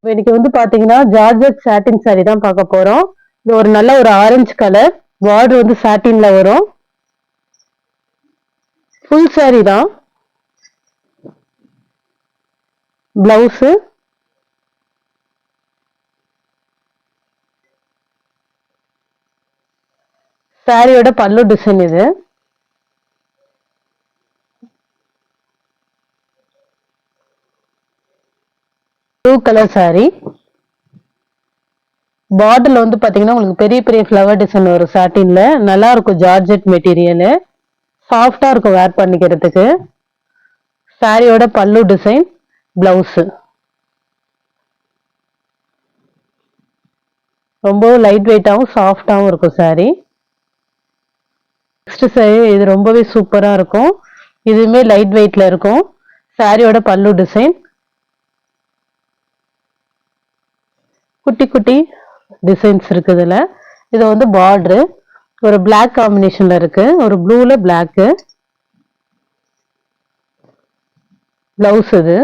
இன்னைக்கு வந்து பாத்தீங்கன்னா ஜார்ஜெட் சாட்டின் சாரி தான் பார்க்க போறோம். இது ஒரு நல்ல ஒரு ஆரஞ்சு கலர், பார்டர் வந்து சாட்டின்ல வரும். ஃபுல் சாரி தான். பிளவுஸ், சாரியோட பல்லு டிசைன் இது. Blue colour sari. பார்டர்ல வந்து பாத்தீங்கன்னா உங்களுக்கு பெரிய பெரிய ஃப்ளவர் டிசைன் வரும் சாட்டின்ல. நல்லா இருக்கும், ஜார்ஜெட் மெட்டீரியல், சாஃப்டா இருக்கும் வேர் பண்ணிக்கிறதுக்கு. சாரியோட பல்லு டிசைன், பிளவுஸ் ரொம்ப லைட் வெயிட்டாகவும் சாஃப்டாகவும் இருக்கும் சாரி. நெக்ஸ்ட் சாரி இது ரொம்பவே சூப்பரா இருக்கும். இதுவுமே லைட் வெயிட்ல இருக்கும். சாரியோட பல்லு டிசைன், குட்டி குட்டி டிசைன்ஸ் இருக்கு இதுல. இது வந்து பார்டர் ஒரு பிளாக் காம்பினேஷன்ல இருக்கு, ஒரு ப்ளூல பிளாக். பிளவுஸ் இது.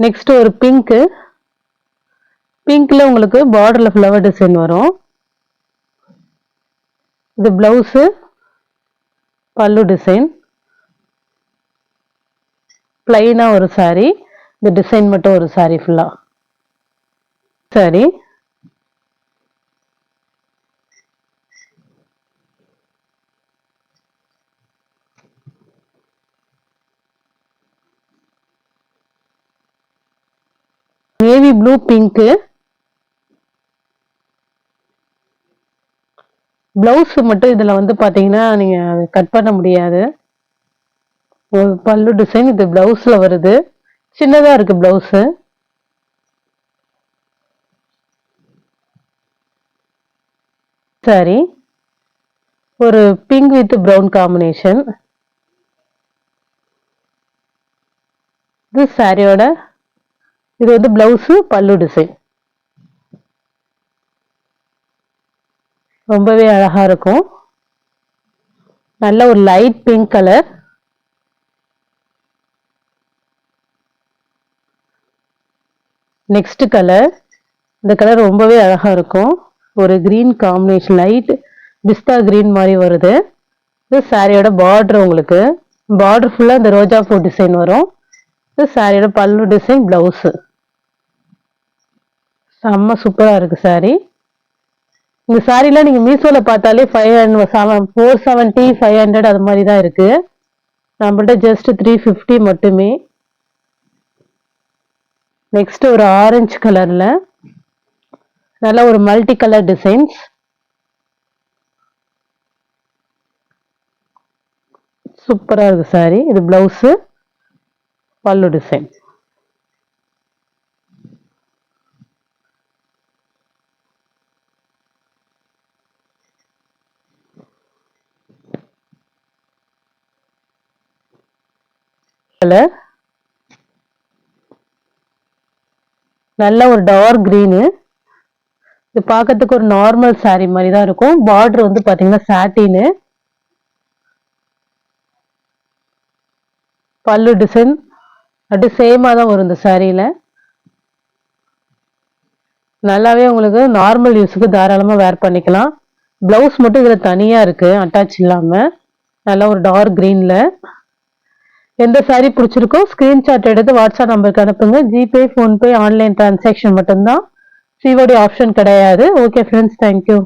நெக்ஸ்ட் ஒரு பிங்க். பிங்க்ல உங்களுக்கு பார்டர்ல ஃப்ளவர் டிசைன் வரும். இது பிளவுஸ், பல்லு டிசைன். பிளைனா ஒரு சாரி, இந்த டிசைன் மட்டும் ஒரு சாரி ஃபுல்லா. Sorry navy blue pink. Blouse மட்டும் இதுல வந்து பாத்தீங்கன்னா நீங்க கட் பண்ண முடியாது. ஒரு பல்லு டிசைன் இது பிளவுஸ்ல வருது. சின்னதா இருக்கு பிளவுஸ். சாரி ஒரு பிங்க் வித் பிரவுன் காம்பினேஷன். இது சாரியோட, இது வந்து பிளவுஸ், பல்லு டிசைன். ரொம்பவே அழகா இருக்கும். நல்ல ஒரு light pink colour. Next colour, இந்த கலர் ரொம்பவே அழகா இருக்கும். ஒரு கிரீன் காம்பினேஷன், லைட் பிஸ்தா கிரீன் மாதிரி வருது. இது சாரியோட பார்டர். உங்களுக்கு பார்டர் ஃபுல்லா இந்த ரோஜா பூ டிசைன் வரும். இது சாரியோட பல்லு டிசைன், பிளவுஸ். செம்ம சூப்பரா இருக்கு சாரி. இந்த சாரில நீங்க மீஷோல பார்த்தாலே 470 500 அது மாதிரி தான் இருக்கு. நம்மள்ட்ட ஜஸ்ட் 350 மட்டுமே. நெக்ஸ்ட் ஒரு ஆரஞ்சு கலர்ல நல்ல ஒரு மல்டி கலர் டிசைன்ஸ். சூப்பரா இருக்கு சாரி. இது பிளவுஸ், பல்லு டிசைன். கலர் நல்ல ஒரு டார்க் கிரீனு. இது பார்க்கறதுக்கு ஒரு நார்மல் சாரி மாதிரி தான் இருக்கும். பார்டர் வந்து பாத்தீங்கன்னா சாட்டின். பல்லு டிசைன் அப்படி சேமா தான் வரும் இந்த சாரியில. நல்லாவே உங்களுக்கு நார்மல் யூஸுக்கு தாராளமா வேர் பண்ணிக்கலாம். பிளவுஸ் மட்டும் இதுல தனியா இருக்கு, அட்டாச் இல்லாம. நல்ல ஒரு டார்க் கிரீன்ல. எந்த சாரி பிடிச்சிருக்கோ ஸ்கிரீன்ஷாட் எடுத்து வாட்ஸ்அப் நம்பருக்கு அனுப்புங்க. ஜிபே, ஃபோன்பே, ஆன்லைன் டிரான்சாக்ஷன் மட்டும்தான், சிஓடி ஆப்ஷன் கிடையாது. Okay friends, thank you.